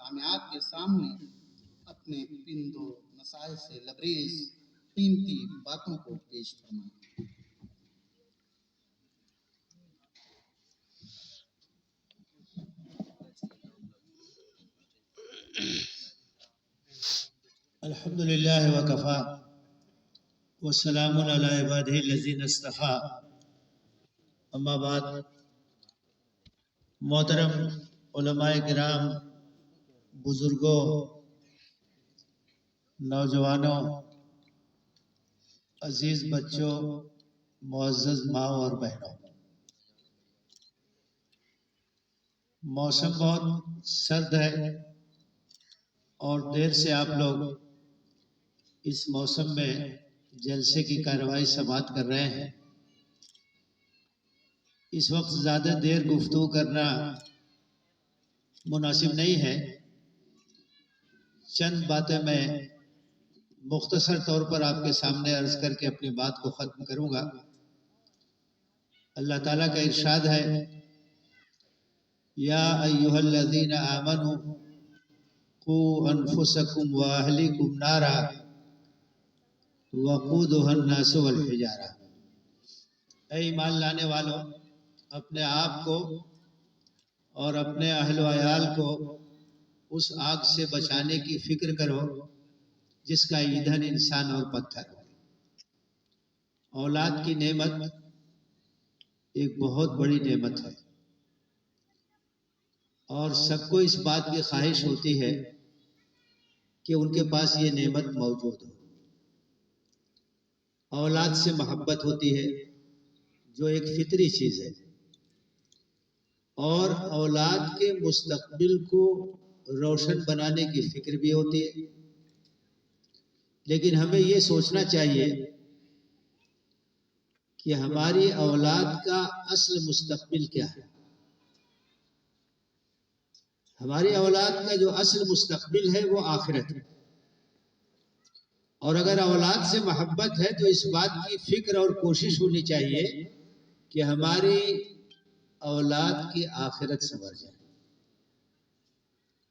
کامیاب کے سامنے اپنے پند و مسائل سے لبریز قیمتی باتوں کو پیش فرمائیں۔ الحمدللہ وکفا والسلام علی عبادہ الذین اصطفیٰ، اما بعد۔ محترم علماء کرام، بزرگوں، نوجوانوں، عزیز بچوں، معزز ماں اور بہنوں، موسم بہت سرد ہے اور دیر سے آپ لوگ اس موسم میں جلسے کی کارروائی سماعت کر رہے ہیں۔ اس وقت زیادہ دیر گفتگو کرنا مناسب نہیں ہے۔ چند باتیں میں مختصر طور پر آپ کے سامنے عرض کر کے اپنی بات کو ختم کروں گا۔ اللہ تعالیٰ کا ارشاد ہے، یا ایھا الذین آمنوا قوا انفسکم واہلیکم نارا وقودھا الناس والحجارہ۔ اے ایمان لانے والوں، اپنے آپ کو اور اپنے اہل و عیال کو اس آگ سے بچانے کی فکر کرو جس کا ایندھن انسان اور پتھر ہو۔ اولاد کی نعمت ایک بہت بڑی نعمت ہے اور سب کو اس بات کی خواہش ہوتی ہے کہ ان کے پاس یہ نعمت موجود ہو۔ اولاد سے محبت ہوتی ہے جو ایک فطری چیز ہے، اور اولاد کے مستقبل کو روشن بنانے کی فکر بھی ہوتی ہے، لیکن ہمیں یہ سوچنا چاہیے کہ ہماری اولاد کا اصل مستقبل کیا ہے۔ ہماری اولاد کا جو اصل مستقبل ہے وہ آخرت ہے، اور اگر اولاد سے محبت ہے تو اس بات کی فکر اور کوشش ہونی چاہیے کہ ہماری اولاد کی آخرت سنور جائے،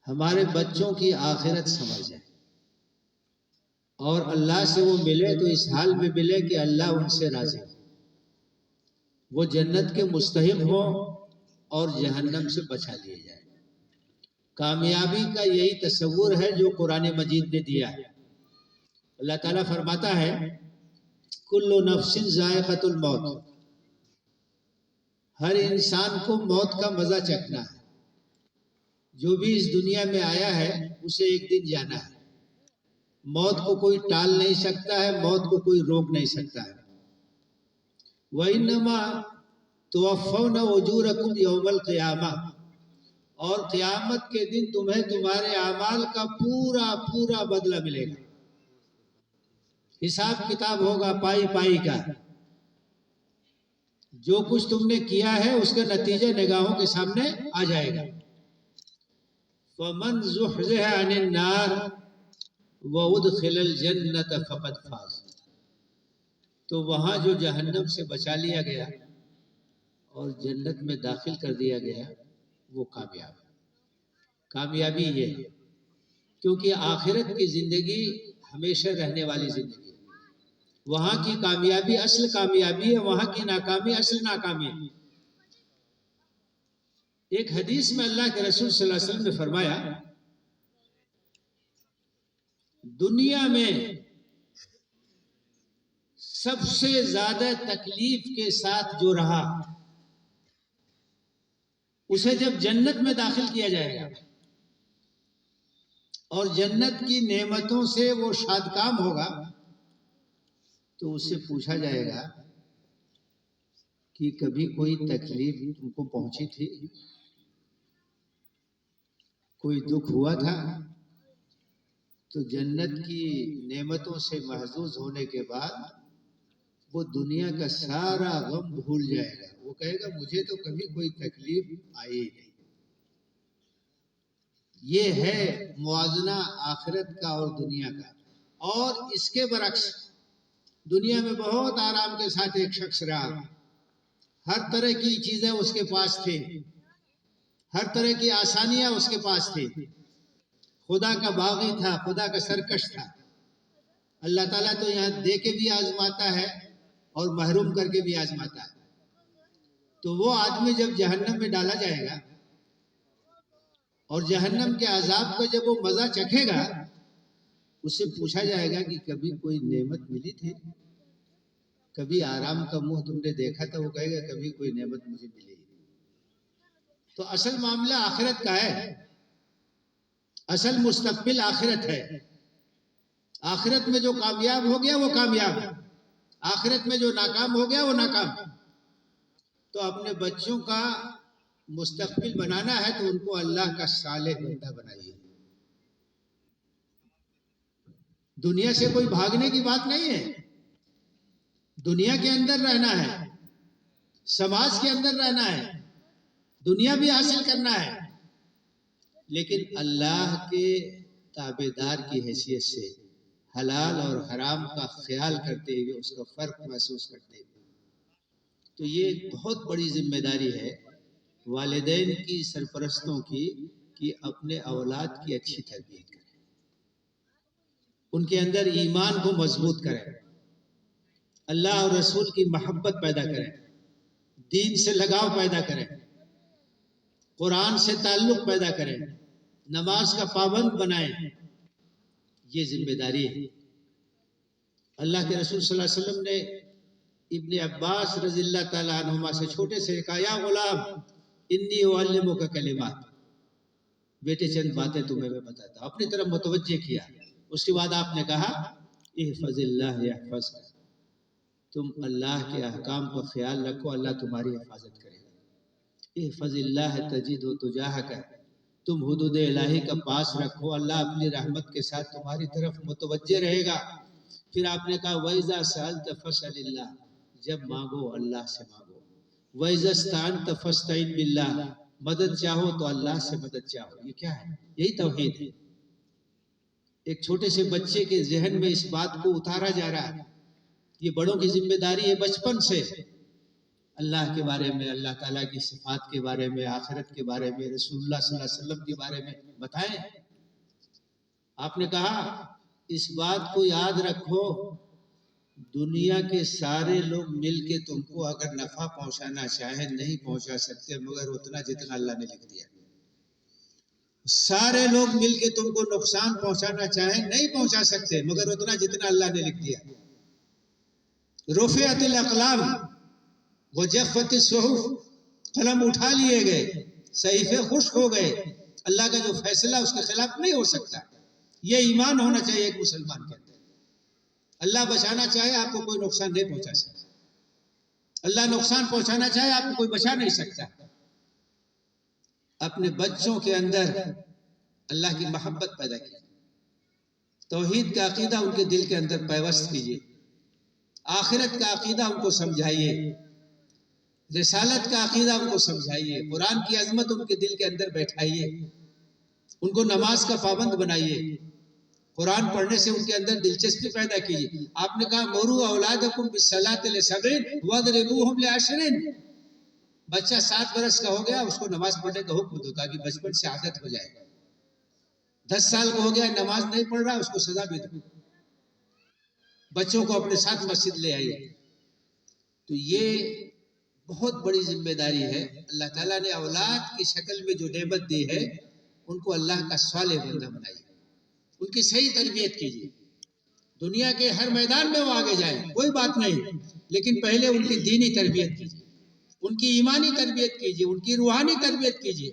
ہمارے بچوں کی آخرت سنور جائے، اور اللہ سے وہ ملے تو اس حال میں ملے کہ اللہ ان سے راضی ہو، وہ جنت کے مستحق ہوں اور جہنم سے بچا لیے جائے۔ کامیابی کا یہی تصور ہے جو قرآن مجید نے دیا ہے۔ اللہ تعالیٰ فرماتا ہے، کل نفس ذائقۃ الموت، ہر انسان کو موت کا مزہ چکھنا ہے۔ جو بھی اس دنیا میں آیا ہے اسے ایک دن جانا ہے۔ موت کو کوئی ٹال نہیں سکتا ہے، موت کو کوئی روک نہیں سکتا ہے۔ وَإِنَّمَا تُوَفَّوْنَ أُجُورَكُمْ يَوْمَ الْقِيَامَةِ، اور قیامت کے دن تمہیں تمہارے اعمال کا پورا پورا بدلہ ملے گا۔ حساب کتاب ہوگا پائی پائی کا، جو کچھ تم نے کیا ہے اس کا نتیجہ نگاہوں کے سامنے آ جائے گا۔ فَمَنْ زُحْزِحَ عَنِ النَّارِ وَأُدْخِلَ الْجَنَّةَ فَقَدْ فَازَ، تو وہاں جو جہنم سے بچا لیا گیا اور جنت میں داخل کر دیا گیا وہ کامیاب ہے۔ کامیابی یہ ہے کیونکہ آخرت کی زندگی ہمیشہ رہنے والی زندگی ہے۔ وہاں کی کامیابی اصل کامیابی ہے، وہاں کی ناکامی اصل ناکامی ہے۔ ایک حدیث میں اللہ کے رسول صلی اللہ علیہ وسلم نے فرمایا، دنیا میں سب سے زیادہ تکلیف کے ساتھ جو رہا اسے جب جنت میں داخل کیا جائے گا اور جنت کی نعمتوں سے وہ شادکام ہوگا تو اس سے پوچھا جائے گا کہ کبھی کوئی تکلیف تم کو پہنچی تھی، کوئی دکھ ہوا تھا؟ تو جنت کی نعمتوں سے محظوظ ہونے کے بعد وہ دنیا کا سارا غم بھول جائے گا۔ وہ کہے گا مجھے تو کبھی کوئی تکلیف آئی ہی نہیں۔ یہ ہے موازنہ آخرت کا اور دنیا کا۔ اور اس کے برعکس دنیا میں بہت آرام کے ساتھ ایک شخص رہا، ہر طرح کی چیزیں اس کے پاس تھی، ہر طرح کی آسانیاں اس کے پاس تھی، خدا کا باغی تھا، خدا کا سرکش تھا. اللہ تعالیٰ تو یہاں دے کے بھی آزماتا ہے اور محروم کر کے بھی آزماتا ہے. تو وہ آدمی جب جہنم میں ڈالا جائے گا اور جہنم کے عذاب کا جب وہ مزہ چکھے گا، اس سے پوچھا جائے گا کہ کبھی کوئی نعمت ملی تھی، کبھی آرام کا منہ تم نے دیکھا تھا؟ وہ کہے گا کبھی کوئی نعمت مجھے ملی. تو اصل معاملہ آخرت کا ہے، اصل مستقبل آخرت ہے. آخرت میں جو کامیاب ہو گیا وہ کامیاب ہے، آخرت میں جو ناکام ہو گیا وہ ناکام. تو اپنے بچوں کا مستقبل بنانا ہے تو ان کو اللہ کا صالح بندہ بنائیے. دنیا سے کوئی بھاگنے کی بات نہیں ہے، دنیا کے اندر رہنا ہے، سماج کے اندر رہنا ہے، دنیا بھی حاصل کرنا ہے، لیکن اللہ کے تابعدار کی حیثیت سے حلال اور حرام کا خیال کرتے ہوئے، اس کا فرق محسوس کرتے ہوئے. تو یہ بہت بڑی ذمہ داری ہے والدین کی، سرپرستوں کی، کہ اپنے اولاد کی اچھی تربیت کریں، ان کے اندر ایمان کو مضبوط کریں، اللہ اور رسول کی محبت پیدا کریں، دین سے لگاؤ پیدا کریں، قرآن سے تعلق پیدا کریں، نماز کا پابند بنائیں. یہ ذمہ داری ہے. اللہ کے رسول صلی اللہ علیہ وسلم نے ابن عباس رضی اللہ تعالیٰ عنہما سے چھوٹے سے کہا، یا غلام انی اعلمک کلمات، بیٹے چند باتیں تمہیں میں بتاتا ہوں. اپنی طرف متوجہ کیا. اس کے بعد آپ نے کہا احفظ اللہ یحفظک، تم اللہ کے احکام کا خیال رکھو، اللہ تمہاری حفاظت کرے گا. احفظ اللہ تجدہ تجاہک، تم حدود الہی کا پاس رکھو، اللہ اپنی رحمت کے ساتھ تمہاری طرف متوجہ رہے گا. پھر آپ نے کہا وَإِذَا سَأَلْتَ فَاسْأَلِ اللَّهَ، جب مانگو اللہ سے مانگو. وَإِذَا اسْتَعَنْتَ فَاسْتَعِنْ بِاللَّهِ، مدد چاہو تو اللہ سے مدد چاہو. یہ کیا ہے؟ یہی توحید ہے. ایک چھوٹے سے بچے کے ذہن میں اس بات کو اتارا جا رہا ہے. یہ بڑوں کی ذمہ داری ہے بچپن سے اللہ کے بارے میں، اللہ تعالیٰ کی صفات کے بارے میں، آخرت کے بارے میں، رسول اللہ صلی اللہ علیہ وسلم کے بارے میں بتائیں. آپ نے کہا اس بات کو یاد رکھو، دنیا کے سارے لوگ مل کے تم کو اگر نفع پہنچانا چاہیں نہیں پہنچا سکتے مگر اتنا جتنا اللہ نے لکھ دیا. سارے لوگ مل کے تم کو نقصان پہنچانا چاہیں نہیں پہنچا سکتے مگر اتنا جتنا اللہ نے لکھ دیا. رفعت الاقلام وجفت الصحف، قلم اٹھا لیے گئے، صحیفے خشک ہو گئے. اللہ کا جو فیصلہ اس کے خلاف نہیں ہو سکتا. یہ ایمان ہونا چاہیے ایک مسلمان کے اندر. اللہ بچانا چاہے آپ کو کوئی نقصان نہیں پہنچا سکتا، اللہ نقصان پہنچانا چاہے آپ کو کوئی بچا نہیں سکتا. اپنے بچوں کے اندر اللہ کی محبت پیدا کی، توحید کا عقیدہ ان کے دل کے اندر پیوست کیجیے، آخرت کا عقیدہ ان کو سمجھائیے، رسالت کا عقیدہ ان کو سمجھائیے، قرآن کی عظمت ان کے دل کے اندر بیٹھائیے، ان کو نماز کا پابند بنائیے، قرآن پڑھنے سے ان کے اندر دلچسپی پیدا کیجیے. آپ نے کہا مروا اولادکم بالصلاۃ ل7 واضربوہم ل10. بچہ 7 برس کا ہو گیا اس کو نماز پڑھنے کا حکم دو تاکہ بچپن سے عادت ہو جائے. 10 سال کا ہو گیا نماز نہیں پڑھ رہا اس کو سزا بھی دو. بچوں کو اپنے ساتھ مسجد لے آئیے. تو یہ بہت بڑی ذمہ داری ہے. اللہ تعالیٰ نے اولاد کی شکل میں جو نعمت دی ہے ان کو اللہ کا صالح بندہ بنائیے، ان کی صحیح تربیت کیجیے. دنیا کے ہر میدان میں وہ آگے جائیں کوئی بات نہیں، لیکن پہلے ان کی دینی تربیت کیجیے، ان کی ایمانی تربیت کیجیے، ان کی روحانی تربیت کیجیے،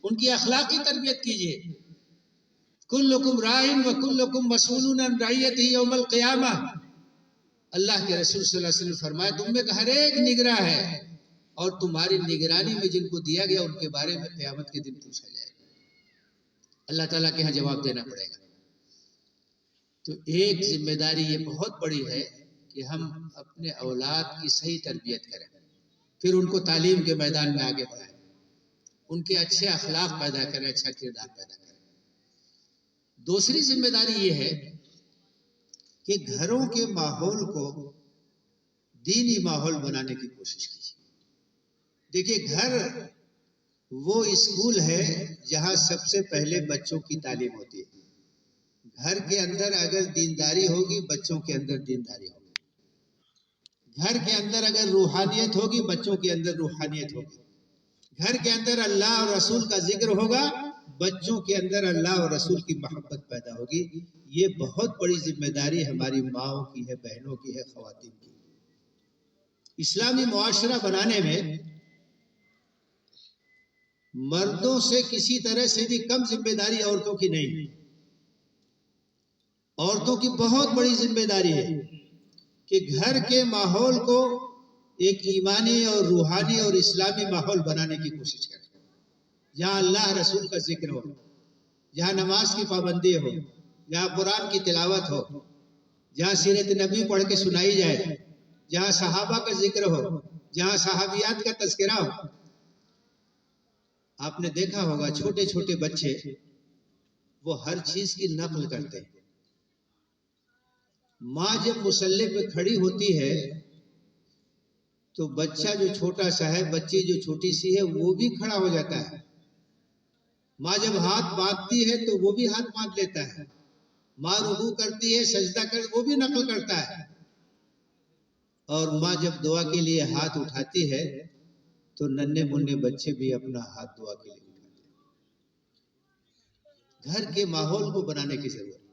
ان کی اخلاقی تربیت کیجیے. کلکم راعٍ وکلکم مسئولٌ عن رعیتہ یوم القیامہ. اللہ کے رسول صلی اللہ علیہ وسلم فرمایا تم میں ہر ایک نگراں ہے اور تمہاری نگرانی میں جن کو دیا گیا ان کے بارے میں قیامت کے دن پوچھا جائے گا. اللہ تعالیٰ کے ہاں جواب دینا پڑے گا. تو ایک ذمہ داری یہ بہت بڑی ہے کہ ہم اپنے اولاد کی صحیح تربیت کریں، پھر ان کو تعلیم کے میدان میں آگے بڑھائیں، ان کے اچھے اخلاق پیدا کریں، اچھا کردار پیدا کریں. دوسری ذمہ داری یہ ہے کہ گھروں کے ماحول کو دینی ماحول بنانے کی کوشش کیجیے. دیکھیے گھر وہ اسکول ہے جہاں سب سے پہلے بچوں کی تعلیم ہوتی ہے. گھر کے اندر اگر دینداری ہوگی بچوں کے اندر دینداری ہوگی، گھر کے اندر اگر روحانیت ہوگی بچوں کے اندر روحانیت ہوگی، گھر کے اندر اللہ اور رسول کا ذکر ہوگا بچوں کے اندر اللہ اور رسول کی محبت پیدا ہوگی۔ یہ بہت بڑی ذمہ داری ہماری ماؤں کی ہے، بہنوں کی ہے، خواتین کی۔ اسلامی معاشرہ بنانے میں مردوں سے کسی طرح سے بھی کم ذمہ داری عورتوں کی نہیں، عورتوں کی بہت بڑی ذمہ داری ہے کہ گھر کے ماحول کو ایک ایمانی اور روحانی اور اسلامی ماحول بنانے کی کوشش کریں، جہاں اللہ رسول کا ذکر ہو، جہاں نماز کی پابندی ہو، جہاں قرآن کی تلاوت ہو، جہاں سیرت نبی پڑھ کے سنائی جائے، جہاں صحابہ کا ذکر ہو، جہاں صحابیات کا تذکرہ ہو۔ آپ نے دیکھا ہوگا چھوٹے چھوٹے بچے وہ ہر چیز کی نقل کرتے ہیں۔ ماں جب مصلی پہ کھڑی ہوتی ہے تو بچہ جو چھوٹا سا ہے، بچی جو چھوٹی سی ہے، وہ بھی کھڑا ہو جاتا ہے۔ ماں جب ہاتھ باندھتی ہے تو وہ بھی ہاتھ باندھ لیتا ہے۔ ماں رکوع کرتی ہے، سجدہ کر، وہ بھی نقل کرتا ہے۔ اور ماں جب دعا کے لیے ہاتھ اٹھاتی ہے تو ننھے منھے بچے بھی اپنا ہاتھ دعا کے لیے اٹھاتے ہیں۔ گھر کے ماحول کو بنانے کی ضرورت ہے،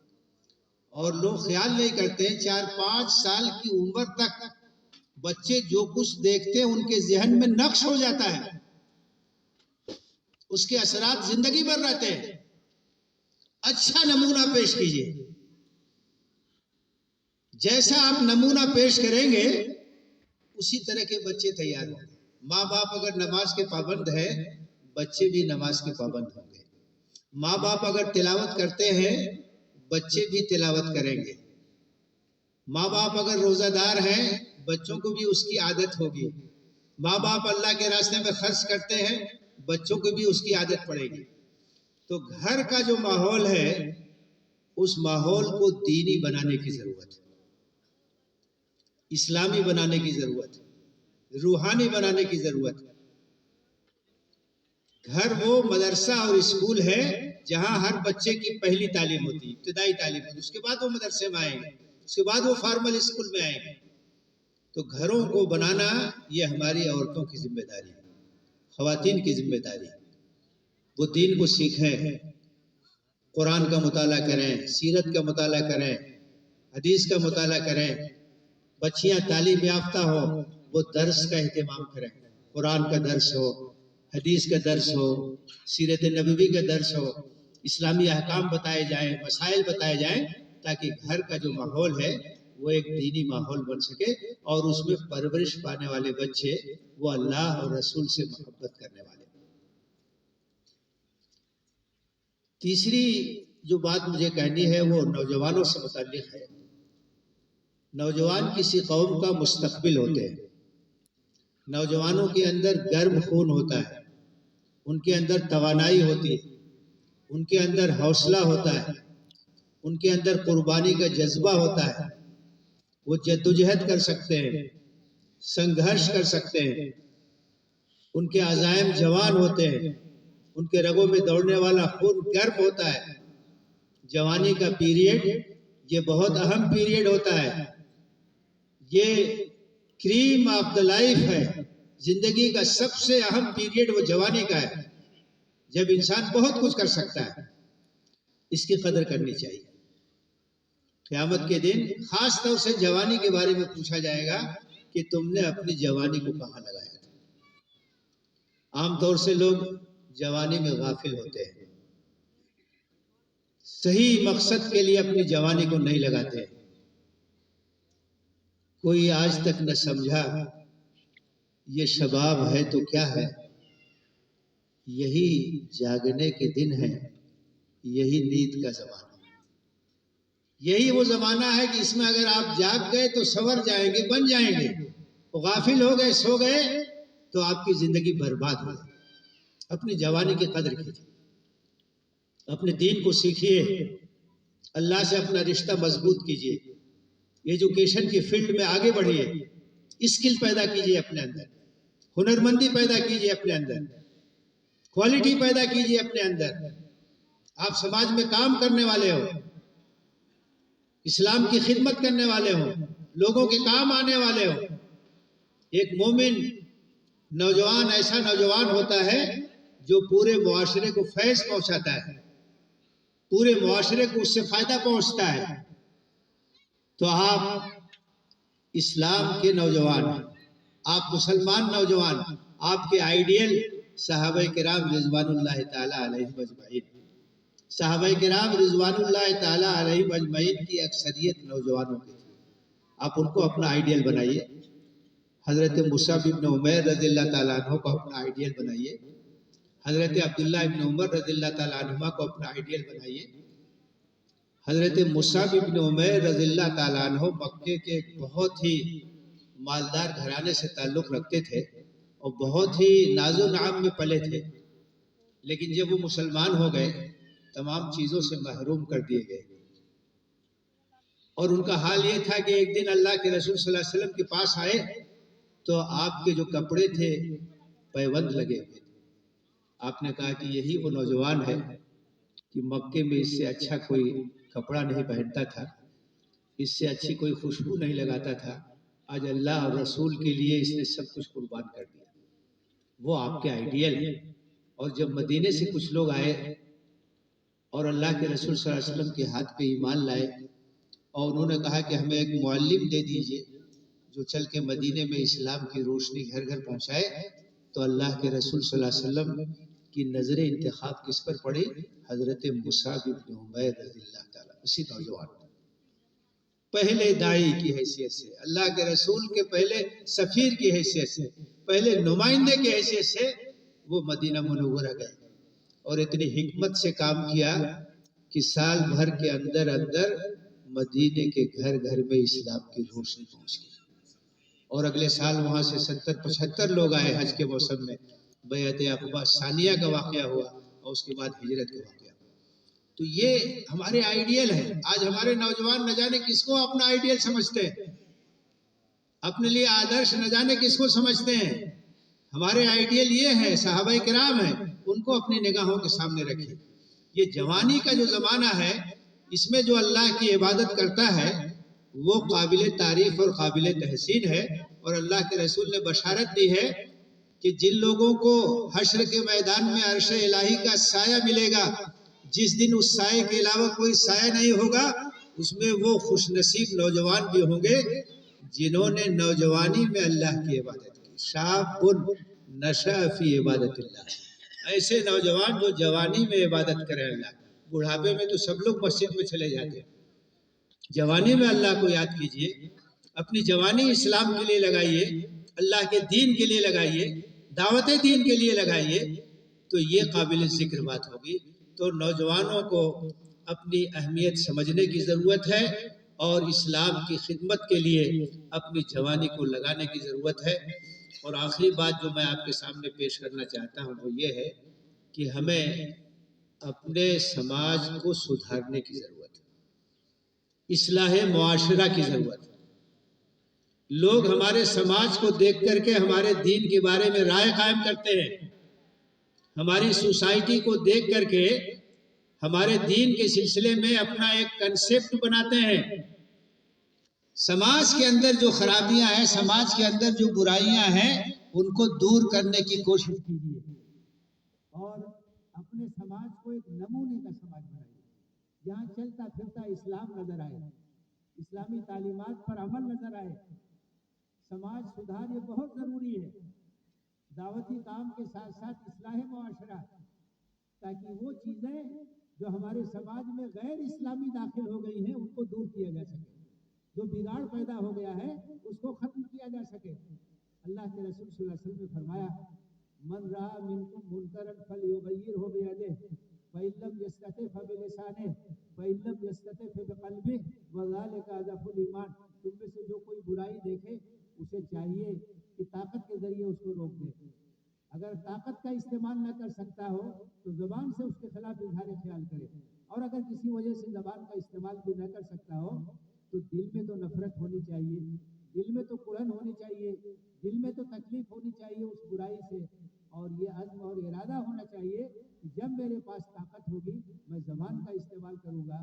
اور لوگ خیال نہیں کرتے 4-5 سال کی عمر تک بچے جو کچھ دیکھتے ہیں ان کے ذہن میں نقش ہو جاتا ہے، اس کے اثرات زندگی بھر رہتے ہیں۔ اچھا نمونہ پیش کیجئے، جیسا آپ نمونہ پیش کریں گے اسی طرح کے بچے تیار ہوں گے۔ ماں باپ اگر نماز کے پابند ہے بچے بھی نماز کے پابند ہوں گے۔ ماں باپ اگر تلاوت کرتے ہیں بچے بھی تلاوت کریں گے۔ ماں باپ اگر روزہ دار ہیں بچوں کو بھی اس کی عادت ہوگی۔ ماں باپ اللہ کے راستے میں خرچ کرتے ہیں بچوں کو بھی اس کی عادت پڑے گی۔ تو گھر کا جو ماحول ہے اس ماحول کو دینی بنانے کی ضرورت ہے، اسلامی بنانے کی ضرورت ہے، روحانی بنانے کی ضرورت ہے۔ گھر وہ مدرسہ اور اسکول ہے جہاں ہر بچے کی پہلی تعلیم ہوتی ہے، ابتدائی تعلیم ہوتی ہے، اس کے بعد وہ مدرسے میں آئیں گے، اس کے بعد وہ فارمل اسکول میں آئیں گے۔ تو گھروں کو بنانا یہ ہماری عورتوں کی ذمہ داری ہے، خواتین کی ذمہ داری ہے۔ وہ دین کو سیکھیں، قرآن کا مطالعہ کریں، سیرت کا مطالعہ کریں، حدیث کا مطالعہ کریں۔ بچیاں تعلیم یافتہ ہو وہ درس کا اہتمام کریں، قرآن کا درس ہو، حدیث کا درس ہو، سیرت نبوی کا درس ہو، اسلامی احکام بتائے جائیں، مسائل بتائے جائیں، تاکہ گھر کا جو ماحول ہے وہ ایک دینی ماحول بن سکے اور اس میں پرورش پانے والے بچے وہ اللہ اور رسول سے محبت کرنے والے۔ تیسری جو بات مجھے کہنی ہے وہ نوجوانوں سے متعلق ہے۔ نوجوان کسی قوم کا مستقبل ہوتے ہیں۔ نوجوانوں کے اندر گرم خون ہوتا ہے، ان کے اندر توانائی ہوتی ہے، ان کے اندر حوصلہ ہوتا ہے، ان کے اندر قربانی کا جذبہ ہوتا ہے، وہ جدوجہد کر سکتے ہیں، سنگھرش کر سکتے ہیں، ان کے عزائم جوان ہوتے ہیں، ان کے رگوں میں دوڑنے والا خون گرم ہوتا ہے۔ جوانی کا پیریڈ یہ بہت اہم پیریڈ ہوتا ہے، یہ کریم آف دا لائف ہے، زندگی کا سب سے اہم پیریڈ وہ جوانی کا ہے، جب انسان بہت کچھ کر سکتا ہے۔ اس کی قدر کرنی چاہیے۔ قیامت کے دن خاص طور سے جوانی کے بارے میں پوچھا جائے گا کہ تم نے اپنی جوانی کو کہاں لگایا تھا۔ عام طور سے لوگ جوانی میں غافل ہوتے ہیں، صحیح مقصد کے لیے اپنی جوانی کو نہیں لگاتے۔ کوئی آج تک نہ سمجھا یہ شباب ہے تو کیا ہے، یہی جاگنے کے دن ہے، یہی نیند کا زمانہ، یہی وہ زمانہ ہے کہ اس میں اگر آپ جاگ گئے تو سنور جائیں گے، بن جائیں گے، غافل ہو گئے، سو گئے تو آپ کی زندگی برباد ہو گئی۔ اپنی جوانی کی قدر کیجیے، اپنے دین کو سیکھیے، اللہ سے اپنا رشتہ مضبوط کیجیے، ایجوکیشن کی فیلڈ میں آگے بڑھیے، اسکل پیدا کیجیے، اپنے اندر ہنرمندی پیدا کیجیے، اپنے اندر کوالٹی پیدا کیجیے، اپنے اندر آپ سماج میں کام کرنے والے ہو، اسلام کی خدمت کرنے والے ہوں، لوگوں کے کام آنے والے ہوں۔ ایک مومن نوجوان ایسا نوجوان ہوتا ہے جو پورے معاشرے کو فیض پہنچاتا ہے، پورے معاشرے کو اس سے فائدہ پہنچتا ہے۔ تو آپ اسلام کے نوجوان، آپ مسلمان نوجوان، آپ کے آئیڈیل صحابہ کرام رضوان اللہ تعالیٰ علیہ اجمعین، صحابہ کرام رضوان اللہ تعالیٰ علیہ اجمعین کی اکثریت نوجوانوں کی تھی۔ آپ ان کو اپنا آئیڈیل بنائیے۔ حضرت مصعب ابن عمیر رضی اللہ تعالیٰ عنہ کو اپنا آئیڈیل بنائیے، حضرت عبداللہ ابن عمر رضی اللہ تعالیٰ عنہ کو اپنا آئیڈیل بنائیے۔ حضرت مصعب ابن عمیر رضی اللہ تعالیٰ عنہ مکے کے ایک بہت ہی مالدار گھرانے سے تعلق رکھتے تھے اور بہت ہی ناز و نعم میں پلے تھے، لیکن جب وہ مسلمان ہو گئے تمام چیزوں سے محروم کر دیے گئے، اور ان کا حال یہ تھا کہ ایک دن اللہ کے رسول صلی اللہ علیہ وسلم کے پاس آئے تو آپ کے جو کپڑے تھے پیوند لگے ہوئے تھے۔ آپ نے کہا کہ یہی وہ نوجوان ہے کہ مکے میں اس سے اچھا کوئی کپڑا نہیں پہنتا تھا، اس سے اچھی کوئی خوشبو نہیں لگاتا تھا، آج اللہ اور رسول کے لیے اس نے سب کچھ قربان کر دیا۔ وہ آپ کے آئیڈیل ہے۔ اور جب مدینے سے کچھ لوگ آئے اور اللہ کے رسول صلی اللہ علیہ وسلم کے ہاتھ پہ ایمان لائے اور انہوں نے کہا کہ ہمیں ایک معلم دے دیجئے جو چل کے مدینے میں اسلام کی روشنی گھر گھر پہنچائے، تو اللہ کے رسول صلی اللہ علیہ وسلم کی نظر انتخاب کس پر پڑی؟ حضرت مصعب بن عمیر رضی اللہ تعالیٰ، اسی نوجوان پہلے داعی کی حیثیت سے، اللہ کے رسول کے پہلے سفیر کی حیثیت سے، پہلے نمائندے کی حیثیت سے وہ مدینہ منورہ گئے اور اتنی حکمت سے کام کیا کہ سال بھر کے اندر اندر مدینے کے گھر گھر میں اسلام کی روشنی پہنچ گئی، اور اگلے سال وہاں سے 70-75 لوگ آئے حج کے موسم میں۔ بیعت عقبہ ثانیہ کا واقعہ ہوا اور اس کے بعد ہجرت کا واقعہ۔ تو یہ ہمارے آئیڈیل ہے۔ آج ہمارے نوجوان نہ جانے کس کو اپنا آئیڈیل سمجھتے ہیں، اپنے لیے آدرش نہ جانے کس کو سمجھتے ہیں۔ ہمارے آئیڈیل یہ ہے، صحابہ کرام ہیں، ان کو اپنی نگاہوں کے سامنے رکھیں۔ یہ جوانی کا جو زمانہ ہے، اس میں جو اللہ کی عبادت کرتا ہے وہ قابل تعریف اور قابل تحسین ہے، اور اللہ کے رسول نے بشارت دی ہے کہ جن لوگوں کو حشر کے میدان میں عرش الہی کا سایہ ملے گا، جس دن اس سائے کے علاوہ کوئی سایہ نہیں ہوگا، اس میں وہ خوش نصیب نوجوان بھی ہوں گے جنہوں نے نوجوانی میں اللہ کی عبادت کی۔ شاب نشأ فی عبادت اللہ، ایسے نوجوان جو جوانی میں عبادت کریں اللہ۔ بڑھاپے میں تو سب لوگ مسجد میں چلے جاتے ہیں، جوانی میں اللہ کو یاد کیجئے، اپنی جوانی اسلام کے لیے لگائیے، اللہ کے دین کے لیے لگائیے، دعوت دین کے لیے لگائیے، تو یہ قابل ذکر بات ہوگی۔ تو نوجوانوں کو اپنی اہمیت سمجھنے کی ضرورت ہے اور اسلام کی خدمت کے لیے اپنی جوانی کو لگانے کی ضرورت ہے۔ اور آخری بات جو میں آپ کے سامنے پیش کرنا چاہتا ہوں وہ یہ ہے کہ ہمیں اپنے سماج کو سدھارنے کی ضرورت ہے، اصلاح معاشرہ کی ضرورت ہے۔ لوگ ہمارے سماج کو دیکھ کر کے ہمارے دین کے بارے میں رائے قائم کرتے ہیں، ہماری سوسائٹی کو دیکھ کر کے ہمارے دین کے سلسلے میں اپنا ایک کنسپٹ بناتے ہیں۔ سماج کے اندر جو خرابیاں ہیں، سماج کے اندر جو برائیاں ہیں، ان کو دور کرنے کی کوشش کیجیے اور اپنے سماج کو ایک نمونے کا سماج بنائیے، جہاں چلتا پھرتا اسلام نظر آئے، اسلامی تعلیمات پر عمل نظر آئے۔ سماج سدھار یہ بہت ضروری ہے، دعوتی کام کے ساتھ ساتھ اصلاح معاشرہ، تاکہ وہ چیزیں جو ہمارے سماج میں غیر اسلامی داخل ہو گئی ہیں ان کو دور کیا جا سکے، جو بگاڑ پیدا ہو گیا ہے اس کو ختم کیا جا سکے۔ اللہ کے رسول صلی اللہ علیہ وسلم نے فرمایا، من رأى منکم منکرا فلیغیرہ بیدہ فإن لم یستطع فبلسانہ فإن لم یستطع فبقلبہ وذلک اضعف الایمان۔ تم میں سے جو کوئی برائی دیکھے اسے چاہیے کہ طاقت کے ذریعے اس کو روک دے، اگر طاقت کا استعمال نہ کر سکتا ہو تو زبان سے اس کے خلاف اظہار خیال کرے، اور اگر کسی وجہ سے زبان کا استعمال بھی نہ کر سکتا ہو تو دل میں تو نفرت ہونی چاہیے، دل میں تو کڑن ہونی چاہیے، دل میں تو تکلیف ہونی چاہیے اس برائی سے، اور یہ عزم اور ارادہ ہونا چاہیے کہ جب میرے پاس طاقت ہوگی میں زبان کا استعمال کروں گا،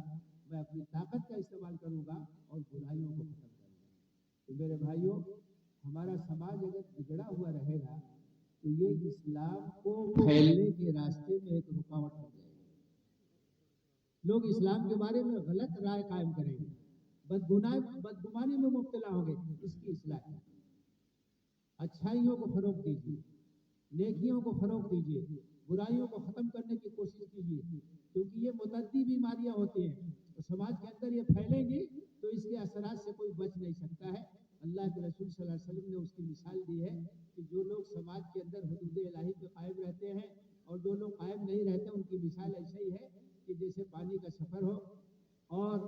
میں اپنی طاقت کا استعمال کروں گا بھائیوں ہمارا سماج اگر بگڑا ہوا رہے گا تو یہ اسلام کو پھیلنے کے راستے میں ایک رکاوٹ بن جائے گا. لوگ اسلام کے بارے میں غلط رائے قائم کریں گے, بدگمانی میں مبتلا ہوں گے. اس کی اصلاح ہے. اچھائیوں کو فروغ دیجیے, نیکیوں کو فروغ دیجیے, برائیوں کو ختم کرنے کی کوشش کیجیے, کیونکہ یہ متعدی بیماریاں ہوتی ہیں تو سماج کے اندر یہ پھیلیں گی تو اس کے اثرات سے کوئی بچ نہیں سکتا ہے. اللہ کے رسول صلی اللہ علیہ وسلم نے اس کی مثال دی ہے کہ جو لوگ سماج کے اندر حدود الہی پہ قائم رہتے ہیں اور جو لوگ قائم نہیں رہتے, ان کی مثال ایسے ہی ہے کہ جیسے پانی کا سفر ہو اور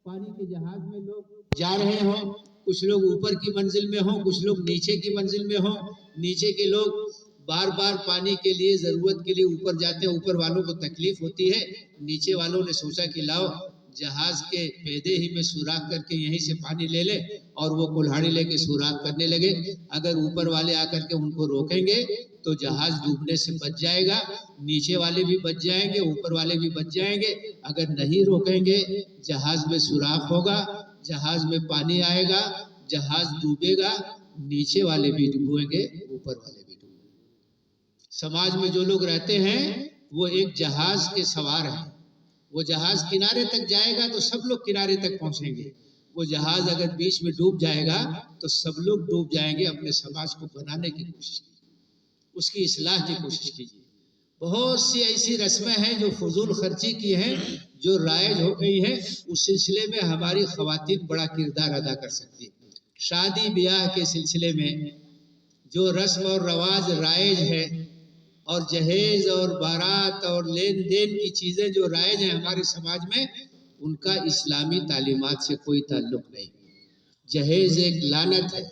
پانی کے جہاز میں لوگ جا رہے ہوں, کچھ لوگ اوپر کی منزل میں ہوں, کچھ لوگ نیچے کی منزل میں ہوں. نیچے کے لوگ بار بار پانی کے لیے ضرورت کے لیے اوپر جاتے ہیں, اوپر والوں کو تکلیف ہوتی ہے. نیچے والوں نے سوچا کہ لاؤ جہاز کے پیدے ہی میں سوراخ کر کے یہیں سے پانی لے لے, اور وہ کلہاڑی لے کے سوراخ کرنے لگے. اگر اوپر والے آ کر کے ان کو روکیں گے تو جہاز ڈوبنے سے بچ جائے گا, نیچے والے بھی بچ جائیں گے, اوپر والے بھی بچ جائیں گے. اگر نہیں روکیں گے جہاز میں سوراخ ہوگا, جہاز میں پانی آئے گا, جہاز ڈوبے گا, نیچے والے بھی ڈوبیں گے, اوپر والے بھی ڈوبیں گے. سماج میں جو لوگ رہتے ہیں وہ ایک جہاز کے سوار ہیں. وہ جہاز کنارے تک جائے گا تو سب لوگ کنارے تک پہنچیں گے. وہ جہاز اگر بیچ میں ڈوب جائے گا تو سب لوگ ڈوب جائیں گے. اپنے سماج کو بنانے کی کوشش کیجیے, اس کی اصلاح کی کوشش کیجیے. بہت سی ایسی رسمیں ہیں جو فضول خرچی کی ہیں, جو رائج ہو گئی ہیں. اس سلسلے میں ہماری خواتین بڑا کردار ادا کر سکتی ہیں. شادی بیاہ کے سلسلے میں جو رسم اور رواج رائج ہے, اور جہیز اور بارات اور لین دین کی چیزیں جو رائج ہیں ہمارے سماج میں, ان کا اسلامی تعلیمات سے کوئی تعلق نہیں. جہیز ایک لعنت ہے,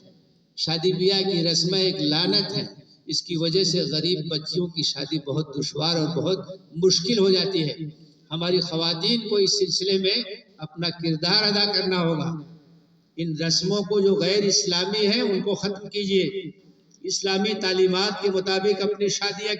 شادی بیاہ کی رسمیں ایک لعنت ہے. اس کی وجہ سے غریب بچیوں کی شادی بہت دشوار اور بہت مشکل ہو جاتی ہے. ہماری خواتین کو اس سلسلے میں اپنا کردار ادا کرنا ہوگا. ان رسموں کو جو غیر اسلامی ہیں ان کو ختم کیجیے. اسلامی تعلیمات کے مطابق اپنی شادیاں